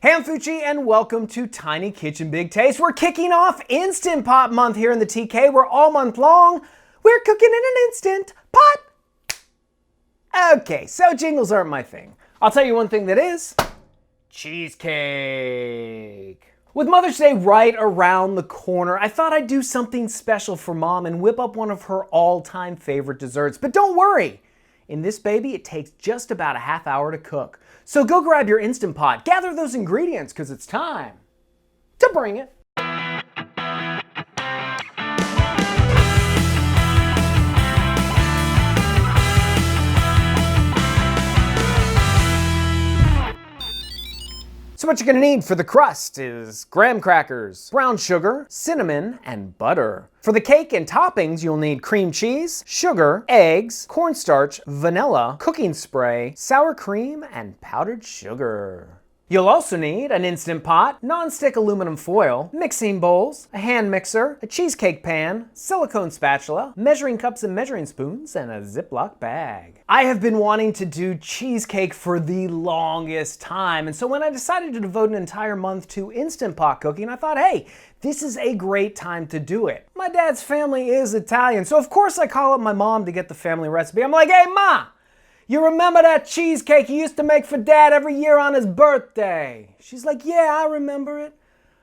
Hey, I'm Fucci and welcome to Tiny Kitchen Big Taste. We're kicking off Instant Pot month here in the TK. We're all month long. We're cooking in an Instant Pot. Okay, so jingles aren't my thing. I'll tell you one thing that is. Cheesecake. With Mother's Day right around the corner, I thought I'd do something special for Mom and whip up one of her all-time favorite desserts. But don't worry. In this baby, it takes just about a half hour to cook. So go grab your Instant Pot, gather those ingredients, because it's time to bring it. So what you're gonna need for the crust is graham crackers, brown sugar, cinnamon, and butter. For the cake and toppings, you'll need cream cheese, sugar, eggs, cornstarch, vanilla, cooking spray, sour cream, and powdered sugar. You'll also need an Instant Pot, non-stick aluminum foil, mixing bowls, a hand mixer, a cheesecake pan, silicone spatula, measuring cups and measuring spoons, and a Ziploc bag. I have been wanting to do cheesecake for the longest time, and so when I decided to devote an entire month to Instant Pot cooking, I thought, hey, this is a great time to do it. My dad's family is Italian, so of course I call up my mom to get the family recipe. I'm like, hey, Ma! You remember that cheesecake you used to make for Dad every year on his birthday? She's like, yeah, I remember it.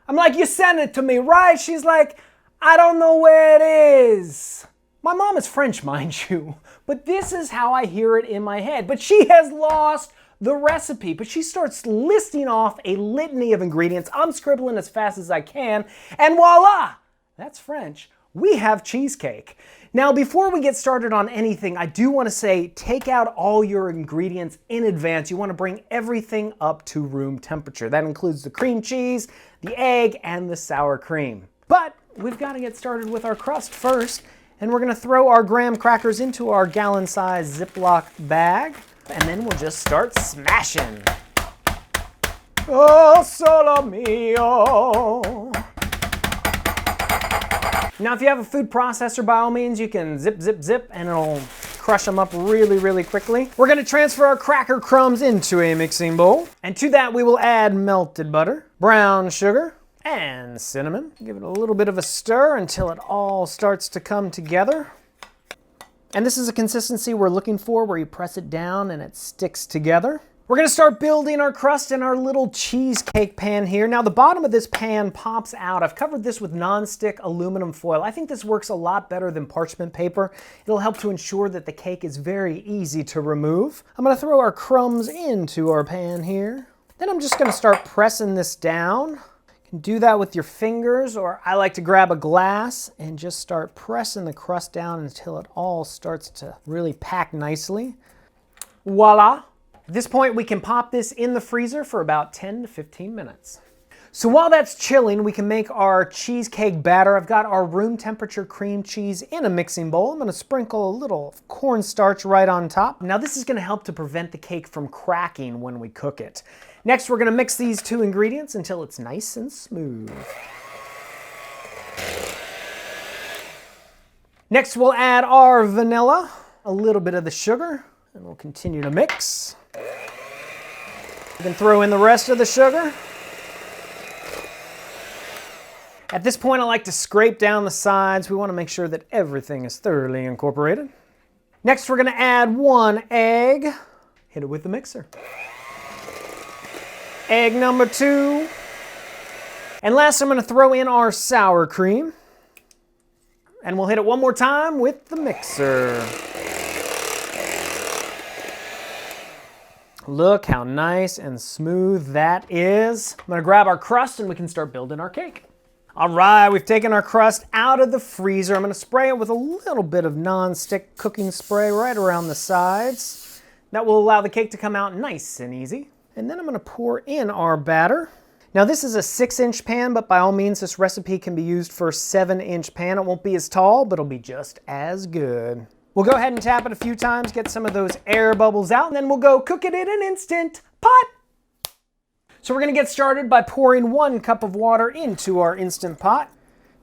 I'm like, you sent it to me, right? She's like, I don't know where it is. My mom is French, mind you, but this is how I hear it in my head. But she has lost the recipe, but she starts listing off a litany of ingredients. I'm scribbling as fast as I can, and voila, that's French. We have cheesecake. Now, before we get started on anything, I do want to say take out all your ingredients in advance. You want to bring everything up to room temperature. That includes the cream cheese, the egg, and the sour cream. But we've got to get started with our crust first, and we're going to throw our graham crackers into our gallon-sized Ziploc bag, and then we'll just start smashing. Oh, solo mio. Now, if you have a food processor, by all means, you can zip, zip, zip, and it'll crush them up really, really quickly. We're gonna transfer our cracker crumbs into a mixing bowl. And to that, we will add melted butter, brown sugar, and cinnamon. Give it a little bit of a stir until it all starts to come together. And this is a consistency we're looking for where you press it down and it sticks together. We're gonna start building our crust in our little cheesecake pan here. Now the bottom of this pan pops out. I've covered this with non-stick aluminum foil. I think this works a lot better than parchment paper. It'll help to ensure that the cake is very easy to remove. I'm gonna throw our crumbs into our pan here. Then I'm just gonna start pressing this down. You can do that with your fingers, or I like to grab a glass and just start pressing the crust down until it all starts to really pack nicely. Voila. At this point, we can pop this in the freezer for about 10 to 15 minutes. So while that's chilling, we can make our cheesecake batter. I've got our room temperature cream cheese in a mixing bowl. I'm gonna sprinkle a little cornstarch right on top. Now this is gonna help to prevent the cake from cracking when we cook it. Next, we're gonna mix these two ingredients until it's nice and smooth. Next, we'll add our vanilla, a little bit of the sugar, and we'll continue to mix. You can throw in the rest of the sugar. At this point, I like to scrape down the sides. We want to make sure that everything is thoroughly incorporated. Next, we're going to add 1 egg. Hit it with the mixer. Egg number 2. And last, I'm going to throw in our sour cream. And we'll hit it one more time with the mixer. Look how nice and smooth that is. I'm gonna grab our crust and we can start building our cake. All right, we've taken our crust out of the freezer. I'm gonna spray it with a little bit of non-stick cooking spray right around the sides. That will allow the cake to come out nice and easy. And then I'm gonna pour in our batter. Now this is a 6-inch pan, but by all means this recipe can be used for a 7-inch pan. It won't be as tall, but it'll be just as good. We'll go ahead and tap it a few times, get some of those air bubbles out, and then we'll go cook it in an Instant Pot. So we're gonna get started by pouring 1 cup of water into our Instant Pot,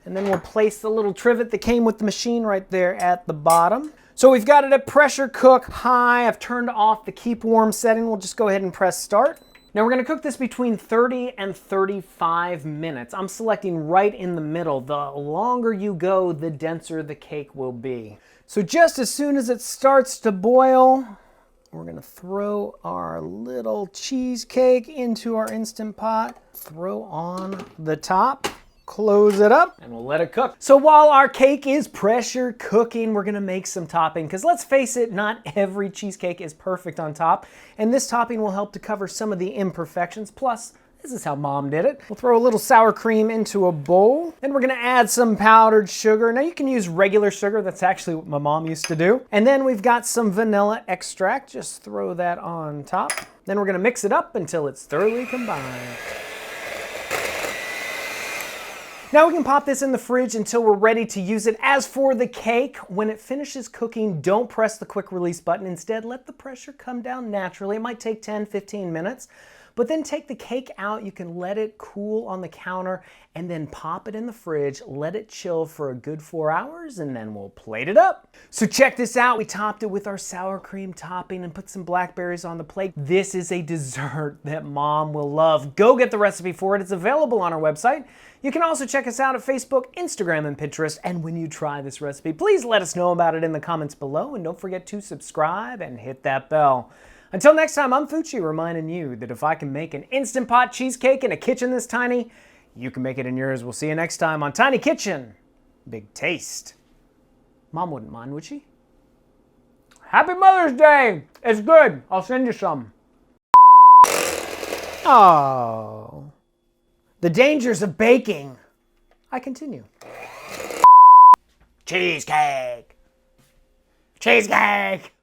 and then we'll place the little trivet that came with the machine right there at the bottom. So we've got it at pressure cook high. I've turned off the keep warm setting. We'll just go ahead and press start. Now we're gonna cook this between 30 and 35 minutes. I'm selecting right in the middle. The longer you go, the denser the cake will be. So just as soon as it starts to boil, we're gonna throw our little cheesecake into our Instant Pot, throw on the top, close it up, and we'll let it cook. So while our cake is pressure cooking, we're gonna make some topping, because let's face it, not every cheesecake is perfect on top, and this topping will help to cover some of the imperfections. Plus, this is how Mom did it. We'll throw a little sour cream into a bowl, and we're gonna add some powdered sugar. Now you can use regular sugar, that's actually what my mom used to do. And then we've got some vanilla extract, just throw that on top. Then we're gonna mix it up until it's thoroughly combined. Now we can pop this in the fridge until we're ready to use it. As for the cake, when it finishes cooking, don't press the quick release button. Instead, let the pressure come down naturally. It might take 10, 15 minutes. But then take the cake out, you can let it cool on the counter, and then pop it in the fridge, let it chill for a good 4 hours, and then we'll plate it up. So check this out, we topped it with our sour cream topping and put some blackberries on the plate. This is a dessert that Mom will love. Go get the recipe for it, it's available on our website. You can also check us out at Facebook, Instagram, and Pinterest. And when you try this recipe, please let us know about it in the comments below, and don't forget to subscribe and hit that bell. Until next time, I'm Fucci, reminding you that if I can make an Instant Pot cheesecake in a kitchen this tiny, you can make it in yours. We'll see you next time on Tiny Kitchen. Big taste. Mom wouldn't mind, would she? Happy Mother's Day! It's good. I'll send you some. Oh. The dangers of baking. I continue. Cheesecake. Cheesecake.